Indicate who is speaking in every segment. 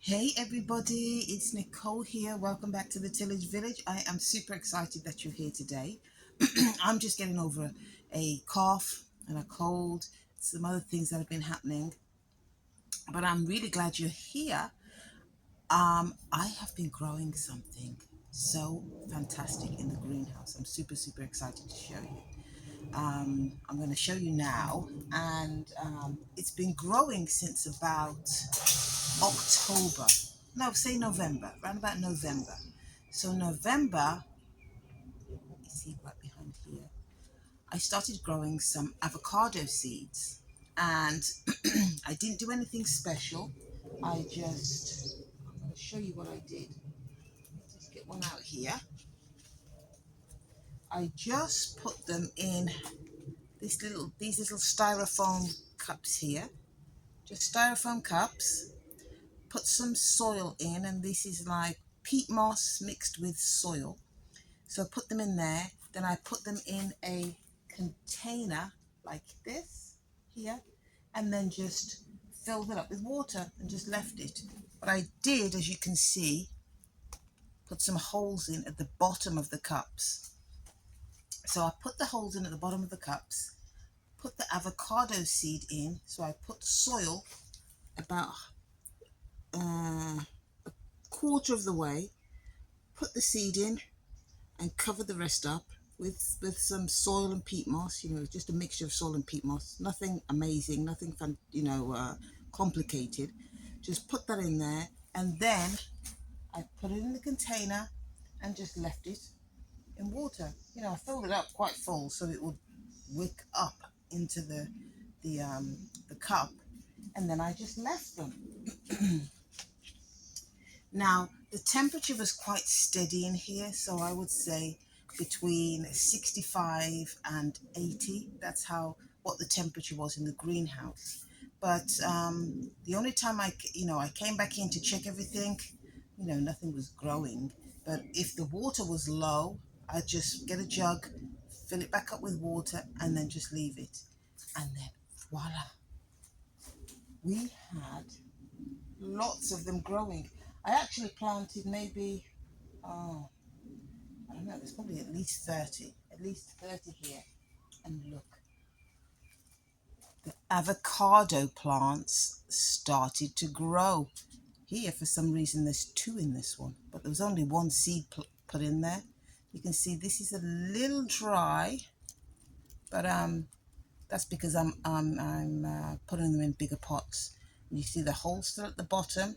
Speaker 1: Hey everybody, it's Nicole here. Welcome back to the Tillage Village. I am super excited that you're here today. I'm just getting over a cough and a cold, some other things that have been happening, but I'm really glad you're here. I have been growing something so fantastic in the greenhouse. I'm super excited to show you. I'm going to show you now, and it's been growing since about October. No, say November, around about November. So November, you see right behind here, I started growing some avocado seeds, and I didn't do anything special. I'm going to show you what I did. Let's get one out here. I just put them in these little styrofoam cups here, just styrofoam cups. Put some soil in, and this is like peat moss mixed with soil. So I put them in there, then I put them in a container like this here, and then just filled it up with water and just left it. But I did, as you can see, put some holes in at the bottom of the cups. So I put the holes in at the bottom of the cups, put the avocado seed in. So I put soil about a quarter of the way, put the seed in, and cover the rest up with some soil and peat moss. Just a mixture of soil and peat moss. Nothing amazing, nothing fun, complicated. Just put that in there, and then I put it in the container and just left it in water. I filled it up quite full so it would wick up into the cup, and then I just left them. Now, the temperature was quite steady in here, so I would say between 65 and 80. That's what the temperature was in the greenhouse. But the only time I came back in to check everything, nothing was growing. But if the water was low, I'd just get a jug, fill it back up with water, and then just leave it. And then voila, we had lots of them growing. I actually planted maybe, oh, I don't know, there's probably at least 30 here. And look, the avocado plants started to grow. Here, for some reason, there's two in this one, but there was only one seed put in there. You can see this is a little dry, but that's because I'm putting them in bigger pots. And you see the hole still at the bottom,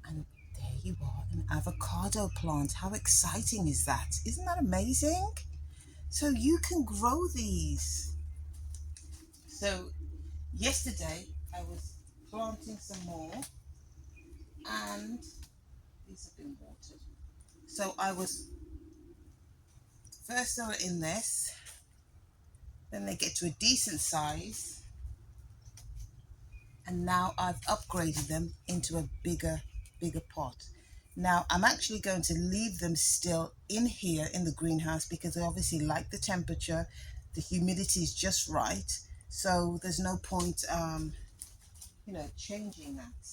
Speaker 1: and there you are, an avocado plant. How exciting is that? Isn't that amazing? So you can grow these. So yesterday I was planting some more, and these have been watered. So first they were in this, then they get to a decent size, and now I've upgraded them into a bigger pot. Now I'm actually going to leave them still in here in the greenhouse because I obviously like the temperature. The humidity is just right, so there's no point changing that.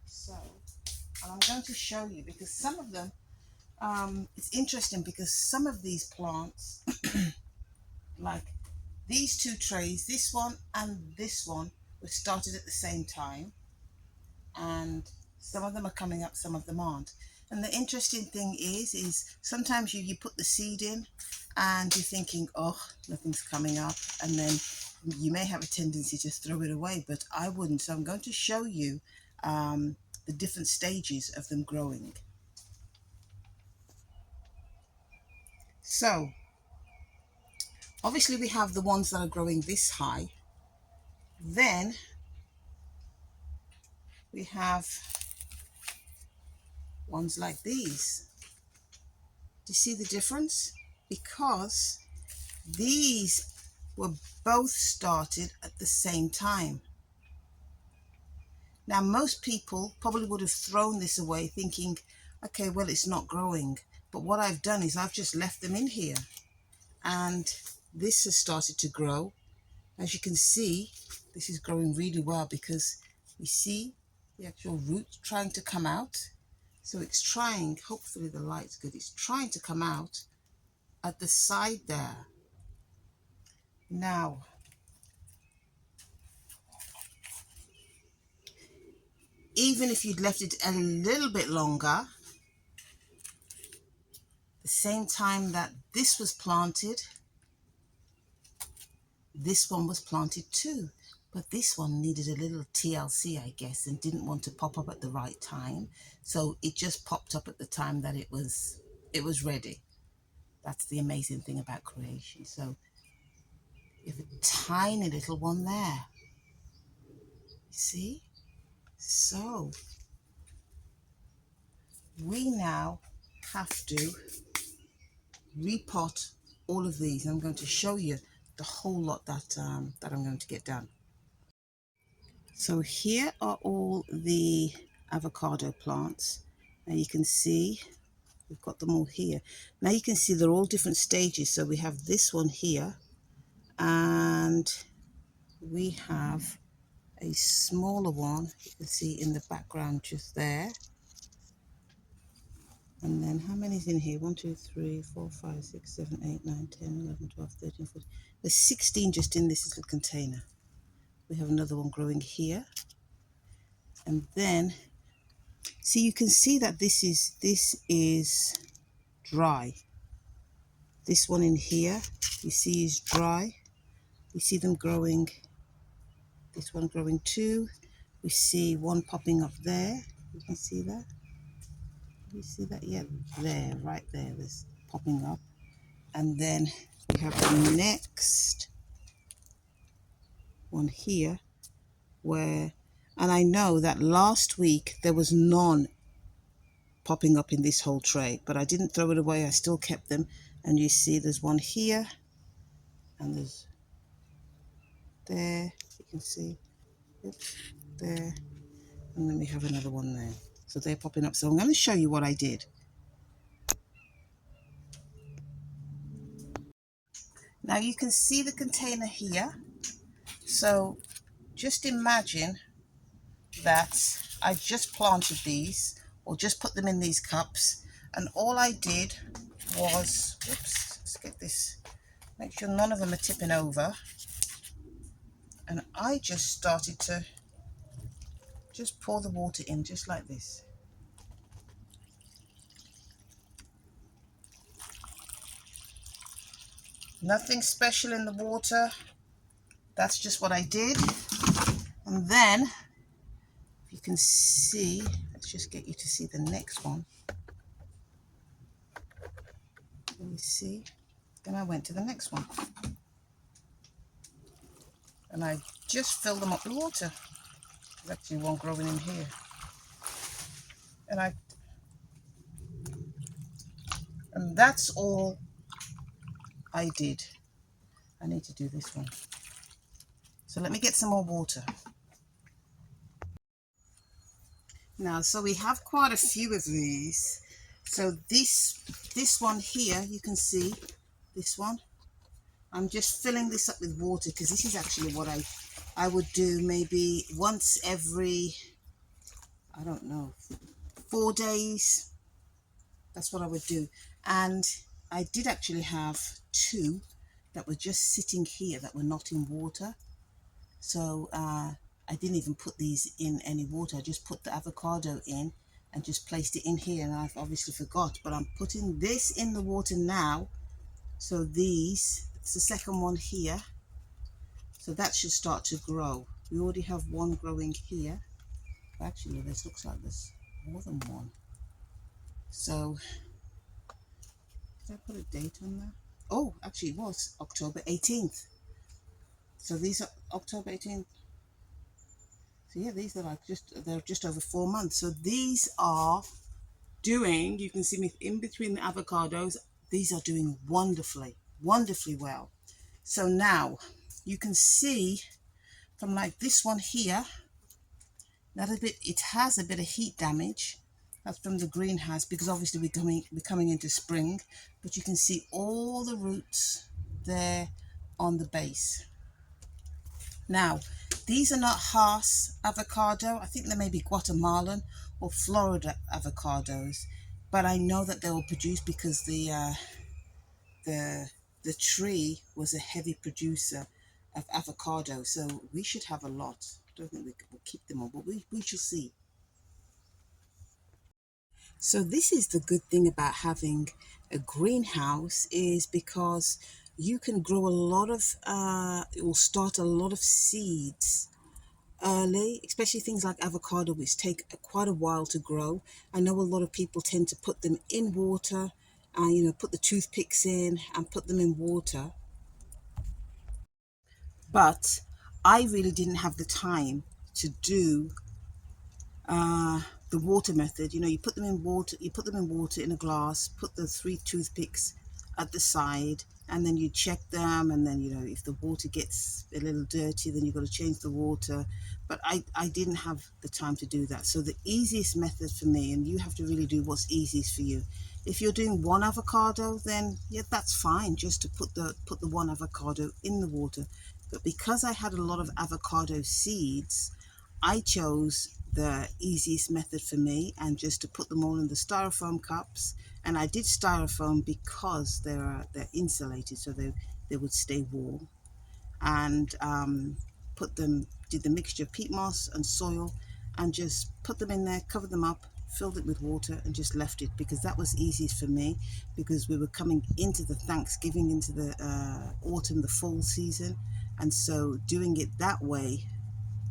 Speaker 1: So, and I'm going to show you because some of them, it's interesting because some of these plants, like these two trays, this one and this one, were started at the same time, and some of them are coming up, some of them aren't. And the interesting thing is sometimes you put the seed in and you're thinking, oh, nothing's coming up, and then you may have a tendency to throw it away, but I wouldn't. So I'm going to show you the different stages of them growing. So obviously we have the ones that are growing this high. Then we have ones like these. Do you see the difference? Because these were both started at the same time. Now, most people probably would have thrown this away thinking, okay, well, it's not growing. But what I've done is I've just left them in here. And this has started to grow. As you can see, this is growing really well because you see the actual root trying to come out. So it's trying, hopefully the light's good, it's trying to come out at the side there. Now, even if you'd left it a little bit longer, the same time that this was planted, this one was planted too. But this one needed a little TLC, I guess, and didn't want to pop up at the right time. So it just popped up at the time that it was ready. That's the amazing thing about creation. So you have a tiny little one there. You see? So we now have to repot all of these. I'm going to show you the whole lot that I'm going to get done. So here are all the avocado plants. Now you can see we've got them all here. Now you can see they're all different stages. So we have this one here, and we have a smaller one, you can see in the background just there. And then how many is in here? 1, 2, 3, 4, 5, 6, 7, 8, 9, 10, 11, 12, 13, 14. There's 16 just in this little container. We have another one growing here. And then, see, you can see that this is dry. This one in here, you see, is dry. We see them growing, this one growing too. We see one popping up there. You can see that. You see that? Yeah, there, right there, there's popping up. And then we have the next one here where, and I know that last week there was none popping up in this whole tray, but I didn't throw it away, I still kept them. And you see there's one here, and there's there, you can see, oops, there, and then we have another one there. So they're popping up. So I'm going to show you what I did. Now you can see the container here. So just imagine that I just planted these, or just put them in these cups, and all I did was, oops, let's get this, make sure none of them are tipping over, and I just started to just pour the water in just like this. Nothing special in the water, that's just what I did. And then you can see, let's just get you to see the next one. Can you see? Then I went to the next one. And I just filled them up with water. There's actually one growing in here. And that's all I did. I need to do this one. So let me get some more water. Now, so we have quite a few of these. So this one here, you can see this one. I'm just filling this up with water because this is actually what I would do maybe once every, I don't know, 4 days. That's what I would do. And I did actually have 2 that were just sitting here that were not in water. So I didn't even put these in any water. I just put the avocado in and just placed it in here, and I've obviously forgot, but I'm putting this in the water now. So these, it's the second one here. So that should start to grow. We already have one growing here. Actually, this looks like there's more than one. So, did I put a date on that? Oh, actually it was October 18th. So these are October 18th. So yeah, these are like they're just over 4 months. So these are doing, you can see me in between the avocados, these are doing wonderfully, wonderfully well. So now you can see from like this one here, that it has a bit of heat damage. That's from the greenhouse because obviously we're coming into spring, but you can see all the roots there on the base. Now, These are not Hass avocado. I think they may be Guatemalan or Florida avocados, but I know that they will produce because the tree was a heavy producer of avocado, so we should have a lot. I don't think we'll keep them all, but we shall see. So this is the good thing about having a greenhouse, is because you can grow a lot of, it will start a lot of seeds early, especially things like avocado, which take quite a while to grow. I know a lot of people tend to put them in water, put the toothpicks in and put them in water. But I really didn't have the time to do the water method. You put them in water, in a glass, put the 3 toothpicks at the side, and then you check them, and then if the water gets a little dirty, then you've got to change the water. But I didn't have the time to do that. So the easiest method for me, and you have to really do what's easiest for you. If you're doing 1 avocado, then yeah, that's fine, just to put the 1 avocado in the water. But because I had a lot of avocado seeds, I chose the easiest method for me, and just to put them all in the styrofoam cups. And I did styrofoam because they're insulated, so they would stay warm. And did the mixture of peat moss and soil, and just put them in there, covered them up, filled it with water, and just left it, because that was easiest for me, because we were coming into the Thanksgiving, into the autumn, the fall season. And so doing it that way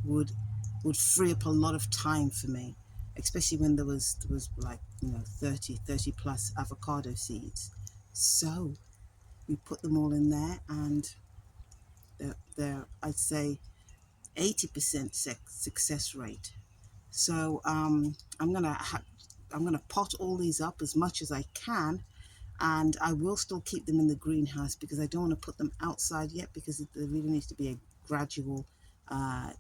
Speaker 1: would free up a lot of time for me, especially when there was like 30 plus avocado seeds. So we put them all in there, and they're I'd say 80% success rate. So I'm gonna pot all these up as much as I can, and I will still keep them in the greenhouse, because I don't want to put them outside yet, because there really needs to be a gradual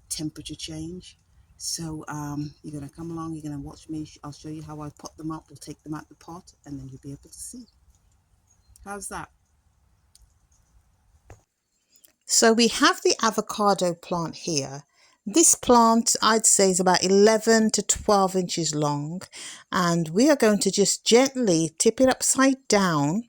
Speaker 1: temperature change. So you're going to come along, you're going to watch me, I'll show you how I pot them up. We'll take them out the pot, and then you'll be able to see. How's that? So we have the avocado plant here. This plant, I'd say, is about 11 to 12 inches long, and we are going to just gently tip it upside down.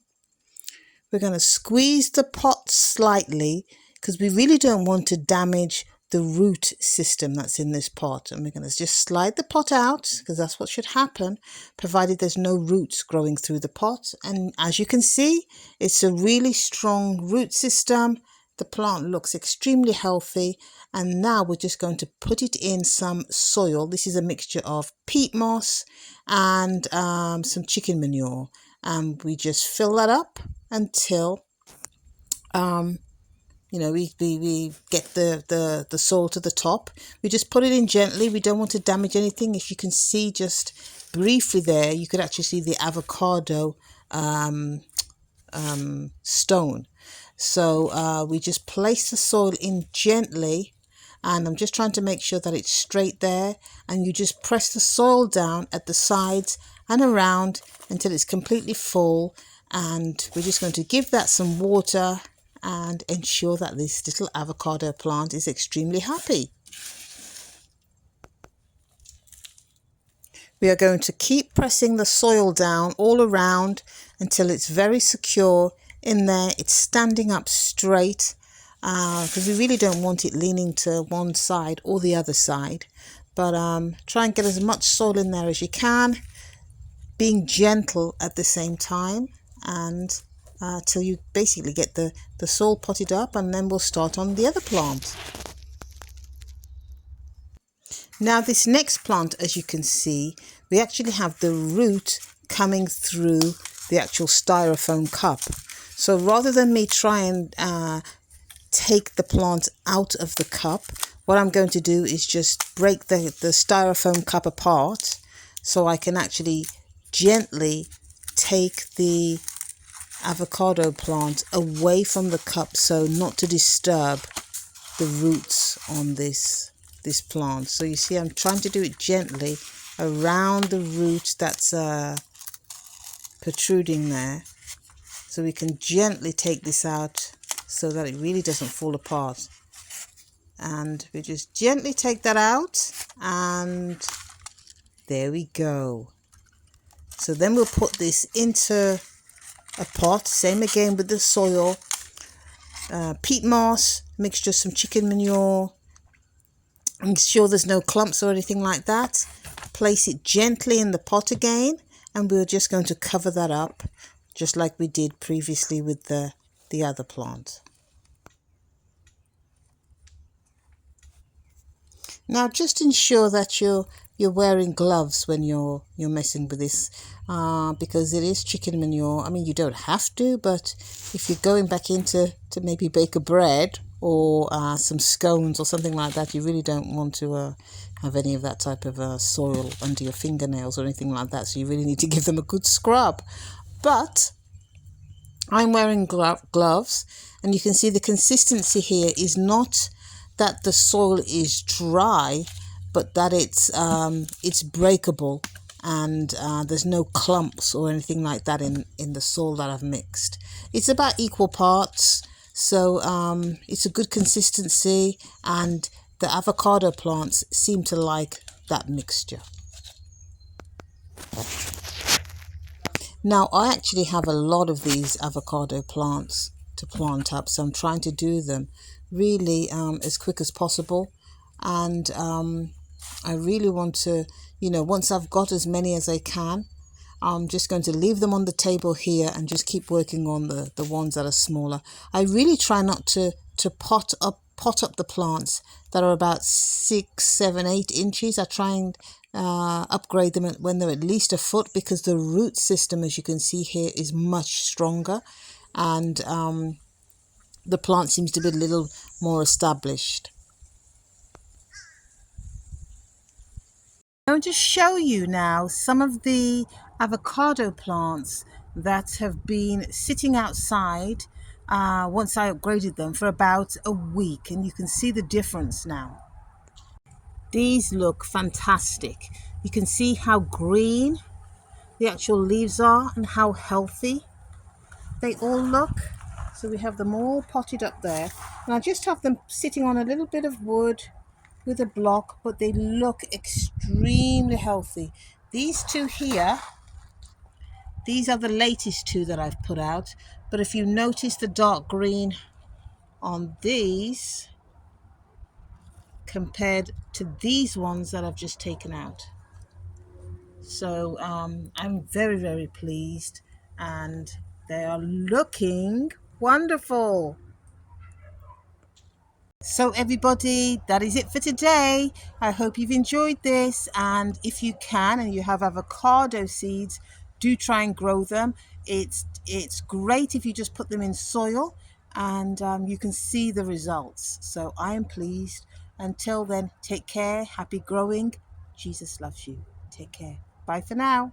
Speaker 1: We're going to squeeze the pot slightly, because we really don't want to damage the root system that's in this pot. And we're going to just slide the pot out, because that's what should happen, provided there's no roots growing through the pot. And as you can see, it's a really strong root system. The plant looks extremely healthy. And now we're just going to put it in some soil. This is a mixture of peat moss and some chicken manure. And we just fill that up until we get the soil to the top. We just put it in gently. We don't want to damage anything. If you can see just briefly there, you could actually see the avocado stone. So we just place the soil in gently, and I'm just trying to make sure that it's straight there, and you just press the soil down at the sides and around until it's completely full. And we're just going to give that some water and ensure that this little avocado plant is extremely happy. We are going to keep pressing the soil down all around until it's very secure in there. It's standing up straight, because we really don't want it leaning to one side or the other side. But try and get as much soil in there as you can, being gentle at the same time, and till you basically get the soil potted up, and then we'll start on the other plant. Now this next plant, as you can see, we actually have the root coming through the actual styrofoam cup. So rather than me try and take the plant out of the cup, what I'm going to do is just break the styrofoam cup apart, so I can actually gently take the avocado plant away from the cup, so not to disturb the roots on this plant. So you see, I'm trying to do it gently around the root that's protruding there, so we can gently take this out so that it really doesn't fall apart. And we just gently take that out, and there we go. So then we'll put this into a pot, same again with the soil, peat moss, mixture of some chicken manure, make sure there's no clumps or anything like that. Place it gently in the pot again, and we're just going to cover that up just like we did previously with the other plant. Now just ensure that you're wearing gloves when you're messing with this, because it is chicken manure. I mean, you don't have to, but if you're going back into maybe bake a bread or some scones or something like that, you really don't want to have any of that type of soil under your fingernails or anything like that. So you really need to give them a good scrub. But I'm wearing gloves, and you can see the consistency here is not that the soil is dry, but that it's breakable, and there's no clumps or anything like that in the soil that I've mixed. It's about equal parts, so it's a good consistency, and the avocado plants seem to like that mixture. Now, I actually have a lot of these avocado plants to plant up, so I'm trying to do them really as quick as possible. And I really want to, once I've got as many as I can, I'm just going to leave them on the table here and just keep working on the ones that are smaller. I really try not to pot up the plants that are about 6, 7, 8 inches. I try and upgrade them when they're at least a foot, because the root system, as you can see here, is much stronger, and the plant seems to be a little more established. I'm going to show you now some of the avocado plants that have been sitting outside once I upgraded them for about a week, and you can see the difference now. These look fantastic. You can see how green the actual leaves are and how healthy they all look. So we have them all potted up there, and I just have them sitting on a little bit of wood with a block, but they look extremely healthy. These two here, these are the latest two that I've put out, but if you notice the dark green on these compared to these ones that I've just taken out. So I'm very, very pleased, and they are looking wonderful. So everybody, that is it for today. I hope you've enjoyed this, and if you can and you have avocado seeds, do try and grow them. It's great if you just put them in soil, and you can see the results. So I am pleased. Until then, take care, happy growing. Jesus loves you. Take care. Bye for now.